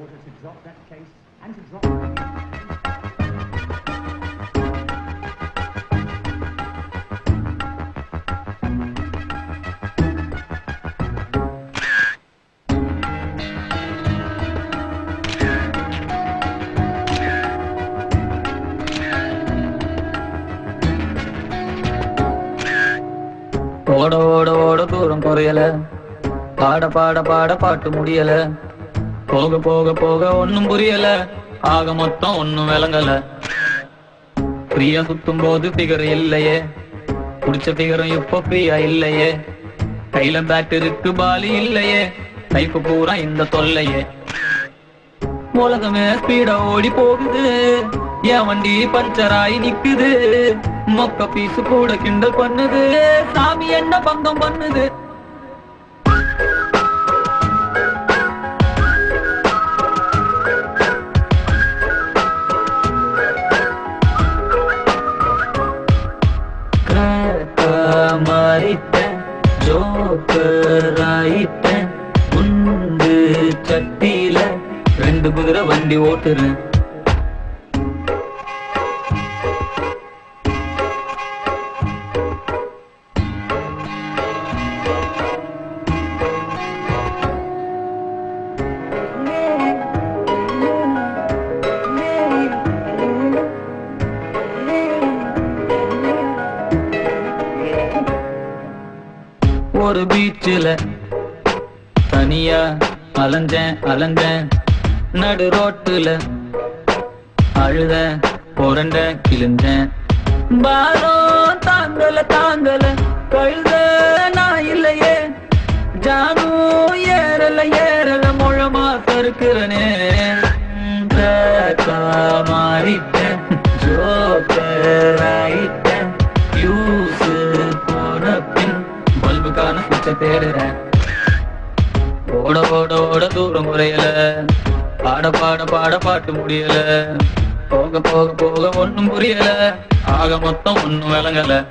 order to drop that case and to drop... ஓட ஓட ஓட தூரம் குறையல, பாட பாட பாட பாட்டு முடியல, போக போக போக ஒன்னும் புரியல, ஆக மொத்தம் ஒன்னும் விளங்கல. ஃப்ரீயா சுத்தும் போது பிகர் இல்லையே, குடிச்ச பிகரும் இப்ப ஃப்ரீயா இல்லையே, கையில பேட் இருக்கு பாலி இல்லையே, லைஃப் பூரா இந்த தொல்லையே. உலகமே ஸ்பீடா ஓடி போகுது, என் வண்டி பஞ்சராயி நிக்குது, மொக்க பீசு கூட கிண்டல் பண்ணுது, சாமி என்ன பங்கம் பண்ணுது. மாறிட்டேன், ஜோக்கர் ஆயிட்டேன், குண்டு சட்டியில 2 குதிரை வண்டி ஓட்டுறேன். ஒரு பீச்சில தனியா அலைஞ்சேன், நடு ரோட்டுல அழுத புரண்ட கிழிஞ்சேன். பாரம் தாங்கல கழுத நான் இல்லையே, ஜானும் ஏறல முழமா கருக்கிறனே. மாறிட்டேன், ஜோக்கர் ஆயிட்டேன், யூஸ் போன பின் பல்புக்கான பிச்சை தேடுறேன். ஓட ஓட ஓட தூரம் குறையல, பாட பாட பாட பாட்டு முடியல, போக போக போக ஒன்னும் புரியல, ஆக மொத்தம் ஒன்னும் விளங்கல.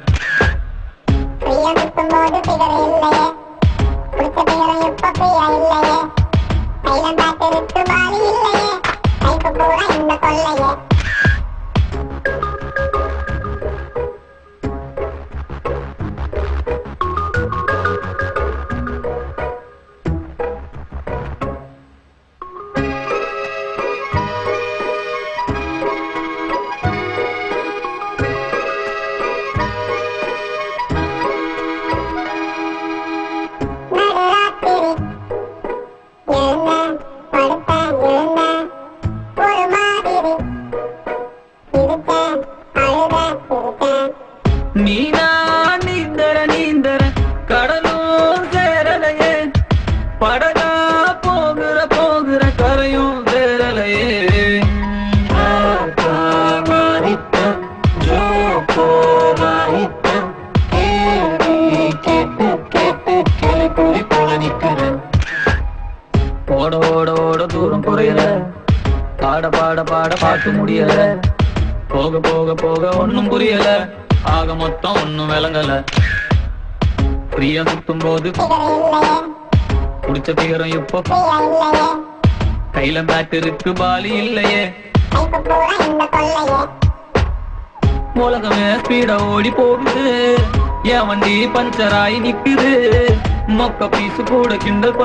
நீனா நீந்தர கடலும் சேரலையே, படகா போகிற கரையும் சேரலையே. மாறிட்டேன், ஜோக்கர் ஆயிட்டேன், கேட்டு கிளி போல நிக்கிறேன். ஓட ஓட ஓட தூரம் குறையல, பாட பாட பாட பாட்டு முடியல, போக போக போக ஒன்னும் புரியல, ஆக மொத்தம் ஒன்னும் விளங்கல. ஃப்ரீயா சுத்தும் போது குடிச்ச பிகரும் இப்ப கையில பேட் இருக்கு பாலி இல்லையே, உலகமே ஸ்பீடா ஓடி போகுது, என் வண்டி பஞ்சராயி நிக்குது, மொக்க பீசு கூட கிண்டல்